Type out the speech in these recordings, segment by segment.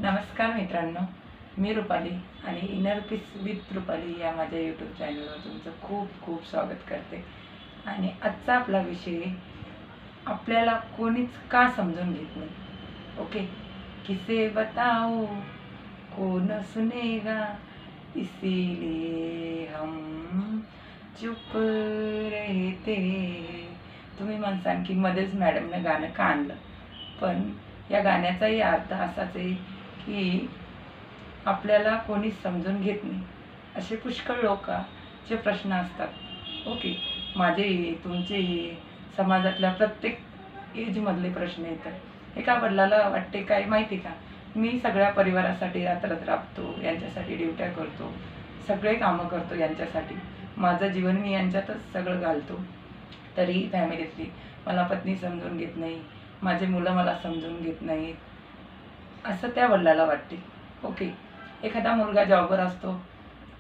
नमस्कार मित्रांनो, मी रुपाली आणि इनर पीस विथ रुपाली या माझ्या यूट्यूब चॅनलवर तुमचं खूप खूप स्वागत करते. आणि आजचा आपला विषय, आपल्याला कोणीच का समजून घेत नाही. ओके, किसे बताओ कौन सुनेगा, इसीलिए हम चुप रहते. तुम्ही म्हणसान की मध्येच मॅडमने गाणं का आणलं, पण या गाण्याचाही अर्थ असाच आहे की आपल्याला कोणीच समजून घेत नाही. असे पुष्कळ लोकांचे प्रश्न असतात. ओके, माझेही तुमचेही समाजातल्या प्रत्येक एजमधले प्रश्न येतात. एका वडिलाला वाटते काय माहिती का, मी सगळ्या परिवारासाठी रात्ररात्र राबतो, यांच्यासाठी ड्युट्या करतो, सगळे कामं करतो यांच्यासाठी, माझं जीवन मी यांच्यातच सगळं घालतो, तरी फॅमिलीतली मला पत्नी समजून घेत नाही, माझे मुलं मला समजून घेत नाहीत, असं त्या वडिलाला वाटते. ओके, एखादा मुलगा जॉबवर असतो,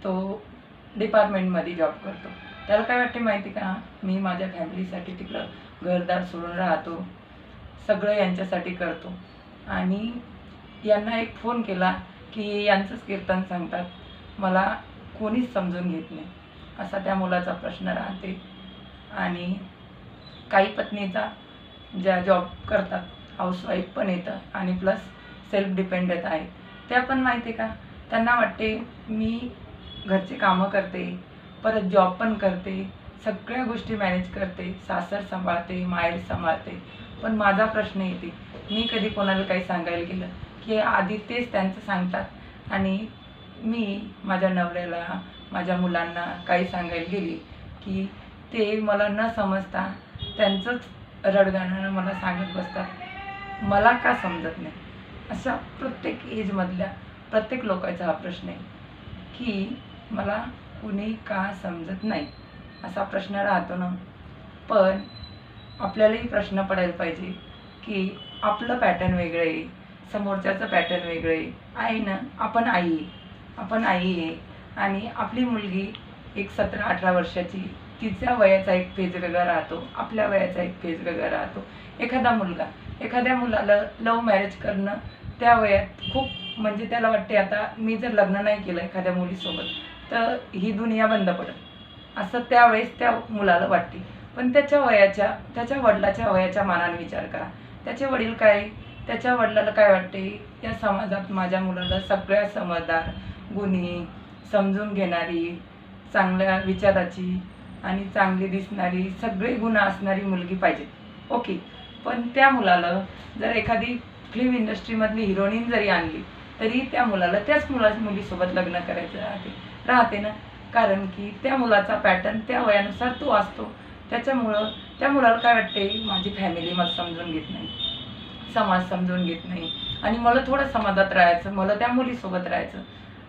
तो डिपार्टमेंटमध्ये जॉब करतो, त्याला काय वाटते माहिती का, मी माझ्या फॅमिलीसाठी तिकडं घरदार सोडून राहतो, सगळं यांच्यासाठी करतो, आणि यांना एक फोन केला की यांचंच कीर्तन सांगतात, मला कोणीच समजून घेत नाही, असा त्या मुलाचा प्रश्न राहते. आणि काही पत्नीचा ज्या जॉब करतात, हाऊसवाईफ पण येतं आणि प्लस सेल्फ डिपेंडंट आहे, त्या पण माहिती का, त्यांना वाटते मी घरचे कामं करते, परत जॉब पण करते, सगळ्या गोष्टी मॅनेज करते, सासर सांभाळते, माहेर सांभाळते, पण माझा प्रश्न येते, मी कधी कोणाला काही सांगायला गेलं की आधी तेच त्यांचं सांगतात, आणि मी माझ्या नवऱ्याला, माझ्या मुलांना काही सांगायला गेली की ते मला न समजता त्यांचंच रडगाणं मला सांगत बसतात, मला का समजत नाही. अशा प्रत्येक एजमधल्या प्रत्येक लोकांचा हा प्रश्न आहे की मला कुणी का समजत नाही, असा प्रश्न राहतो ना. पण आपल्यालाही प्रश्न पडायला पाहिजे की आपलं पॅटर्न वेगळं आहे, समोरच्याचं पॅटर्न वेगळं आहे ना. आपण आई आहे, आणि आपली मुलगी एक 17-18 वर्षाची, तिच्या वयाचा एक फेज वेगळा राहतो, आपल्या वयाचा एक फेज वेगळा राहतो. एखाद्या मुलाला लव्ह मॅरेज करणं त्या वयात खूप, म्हणजे त्याला वाटते आता मी जर लग्न नाही केलं एखाद्या मुलीसोबत तर ही दुनिया बंद पडेल, असं त्यावेळेस त्या मुलाला वाटते. पण त्याच्या वडिलाच्या वयाच्या मानाने विचार करा, त्याचे वडील काय, त्याच्या वडिलाला काय वाटते, या समाजात माझ्या मुलाला सगळ्या समजदार, गुणी, समजून घेणारी, चांगल्या विचाराची आणि चांगली दिसणारी, सगळे गुण असणारी मुलगी पाहिजे. ओके, पण त्या मुलाला जर एखादी फिल्म इंडस्ट्रीमधली हिरोईन जरी आणली तरी त्या मुलाला त्याच मुलीसोबत लग्न करायचं राहते ना. कारण की त्या मुलाचा पॅटर्न त्या वयानुसार तो असतो. त्याच्यामुळं त्या मुलाला काय वाटते, माझी फॅमिली मला समजून घेत नाही, समाज समजून घेत नाही, आणि मला थोडं समाजात राहायचं, मला त्या मुलीसोबत राहायचं,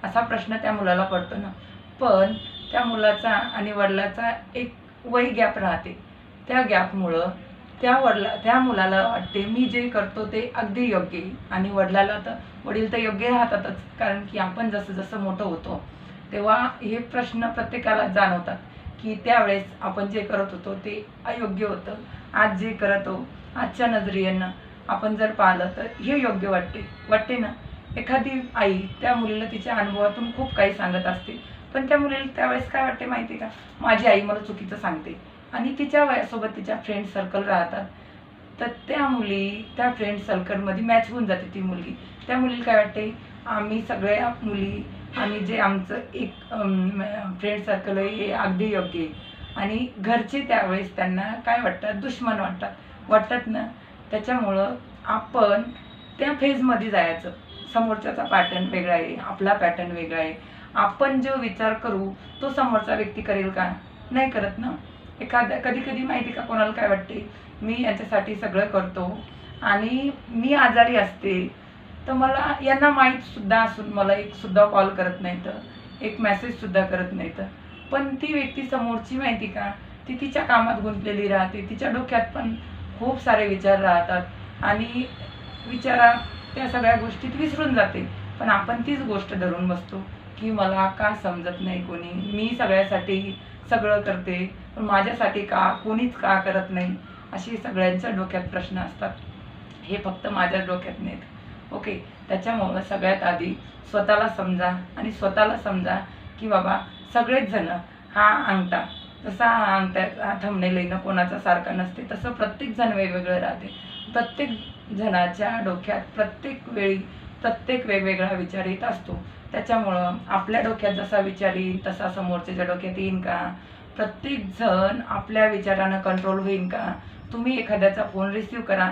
असा प्रश्न त्या मुलाला पडतो ना. पण त्या मुलाचा आणि वडिलाचा एक वय गॅप राहते, त्या गॅपमुळं त्या मुलाला वाटते मी जे करतो ते अगदी योग्य आहे, आणि वडील तर योग्य राहतातच, कारण की आपण जसं जसं मोठं होतो तेव्हा हे प्रश्न प्रत्येकाला जाणवतात की त्यावेळेस आपण जे करत होतो ते अयोग्य होतं, आज जे करतो आजच्या नजरेनं आपण जर पाहिलं तर हे योग्य वाटते ना. एखादी आई त्या मुलीला तिच्या अनुभवातून खूप काही सांगत असते, पण त्या मुलीला त्यावेळेस काय वाटते माहिती का, माझी आई मला चुकीचं सांगते, आणि तिच्या वयासोबत तिच्या फ्रेंड सर्कल राहतात, तर त्या फ्रेंड सर्कलमध्ये मॅच होऊन जाते ती मुलगी. त्या मुलीला काय वाटते, आम्ही सगळ्या मुली, आम्ही जे आमचं एक फ्रेंड सर्कल आहे हे अगदी योग्य आहे, आणि घरचे त्यावेळेस त्यांना काय वाटतात, दुश्मन वाटतात ना. त्याच्यामुळं आपण त्या फेजमध्ये जायचं, समोरच्याचा पॅटर्न वेगळा आहे, आपला पॅटर्न वेगळा आहे, आपण जो विचार करू तो समोरचा व्यक्ती करेल का, नाही करत ना. कधी कधी माहिती का, कोणाला काय वाटते, मी यांच्यासाठी सगळं करतो आणि मी आजारी असते, तर मला यांना माहीत सुद्धा असून मला एक सुद्धा कॉल करत नाही, तर एक मेसेज सुद्धा करत नाही, तर पण ती व्यक्ती समोरची माहिती का, ती तिच्या कामात गुंतलेली राहते, तिच्या डोक्यात पण खूप सारे विचार राहतात, आणि त्या सगळ्या गोष्टीत विसरून जाते. पण आपण तीच गोष्ट धरून बसतो की मला का समजत नाही कोणी, मी सगळ्यासाठी सगळं करते, पण माझ्यासाठी का कोणीच का करत नाही, अशी सगळ्यांच्या डोक्यात प्रश्न असतात. हे फक्त माझ्या डोक्यात नाहीत. ओके, त्याच्यामुळं सगळ्यात आधी स्वतःला समजा आणि स्वतःला समजा की बाबा सगळेच जण हा अंगठा, जसा हा अंगठ्याचा थंबनेल येणं कोणाचा सारखा नसते, तसं प्रत्येक जण वेगवेगळं राहते. प्रत्येक जणाच्या डोक्यात प्रत्येक वेळी प्रत्येक वेगवेगळा विचार येत असतो. त्याच्यामुळं आपल्या डोक्यात जसा विचार येईल तसा समोरच्याच्या डोक्यात येईन का? प्रत्येक जण आपल्या विचारानं कंट्रोल होईन का? तुम्ही एखाद्याचा फोन रिसीव्ह करा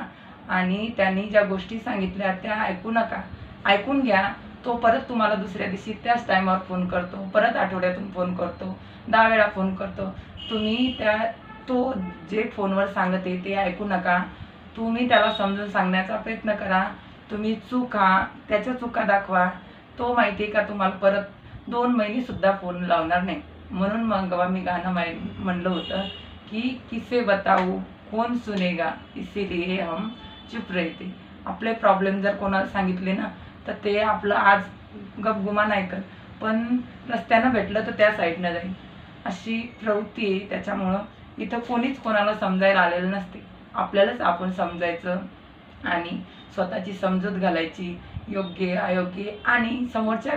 आणि त्यांनी ज्या गोष्टी सांगितल्या त्या ऐकू नका. ऐकून घ्या. तो परत तुम्हाला दुसऱ्या दिवशी त्याच टायमावर फोन करतो, परत आठवड्यातून फोन करतो, 10 वेळा फोन करतो. तुम्ही तो जे फोनवर सांगते ते ऐकू नका. तुम्ही त्याला समजून सांगण्याचा प्रयत्न करा. तुम्ही त्याच्या चुका दाखवा. तो माहिती आहे का तुम्हाला परत 2 महिनेसुद्धा फोन लावणार नाही. म्हणून मग मी गाणं म्हणलं होतं की किसे बताऊ कौन सुनेगा, इसीलिए हम चुप रहते. आपले प्रॉब्लेम जर कोणाला सांगितले ना तर ते आपलं आज गपगुमान ऐकल, पण रस्त्यानं भेटलं तर त्या साईडनं जाईल, अशी प्रवृत्ती आहे. त्याच्यामुळं इथं कोणीच कोणाला समजायला आलेलं नसते. आपल्यालाच आपण समजायचं आणि स्वतःची समजूत घालायची, योग्य अयोग्य, आणि समोरच्या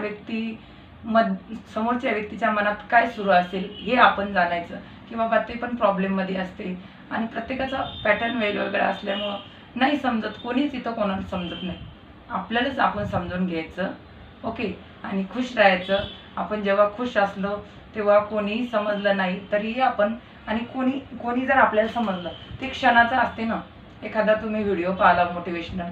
व्यक्तीच्या मनात काय सुरू असेल हे आपण जाणायचं की बाबा ते पण प्रॉब्लेममध्ये असते आणि प्रत्येकाचा पॅटर्न वेगवेगळा असल्यामुळं नाही समजत. कोणीच इथं कोणाला समजत नाही. आपल्यालाच आपण समजून घ्यायचं. ओके, आणि खुश राहायचं. आपण जेव्हा खुश असलो तेव्हा कोणीही समजलं नाही तरीही आपण, आणि कोणी जर आपल्याला समजलं ते क्षणाचं असते ना. एखादा तुम्ही व्हिडिओ पाहिला मोटिवेशनल,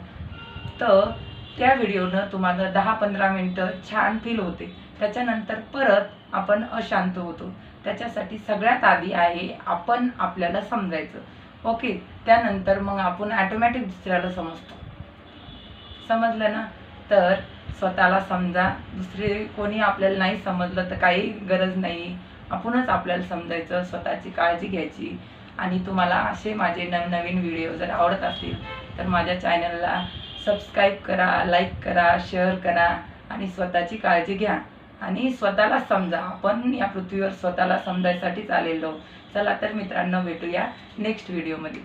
तर त्या व्हिडिओनं तुम्हाला 10-15 मिनटं छान फील होते. त्याच्यानंतर परत आपण अशांत होतो. त्याच्यासाठी सगळ्यात आधी आहे आपण आपल्याला समजायचं. ओके, त्यानंतर मग आपण ॲटोमॅटिक दुसऱ्याला समजतो. समजलं ना? तर स्वतःला समजा. दुसरे कोणी आपल्याला नाही समजलं तर काही गरज नाही. आपणच आपल्याला समजायचं, स्वतःची काळजी घ्यायची. आणि तुम्हाला असे माझे नवनवीन व्हिडिओ जर आवडत असतील तर माझ्या चॅनलला सबस्क्राईब करा, लाईक करा, शेअर करा आणि स्वतःची काळजी घ्या आणि स्वतःला समजा. आपण या पृथ्वीवर स्वतःला समजायसाठीच आलेलो. चला तर मित्रांनो, भेटूया नेक्स्ट व्हिडिओमध्ये.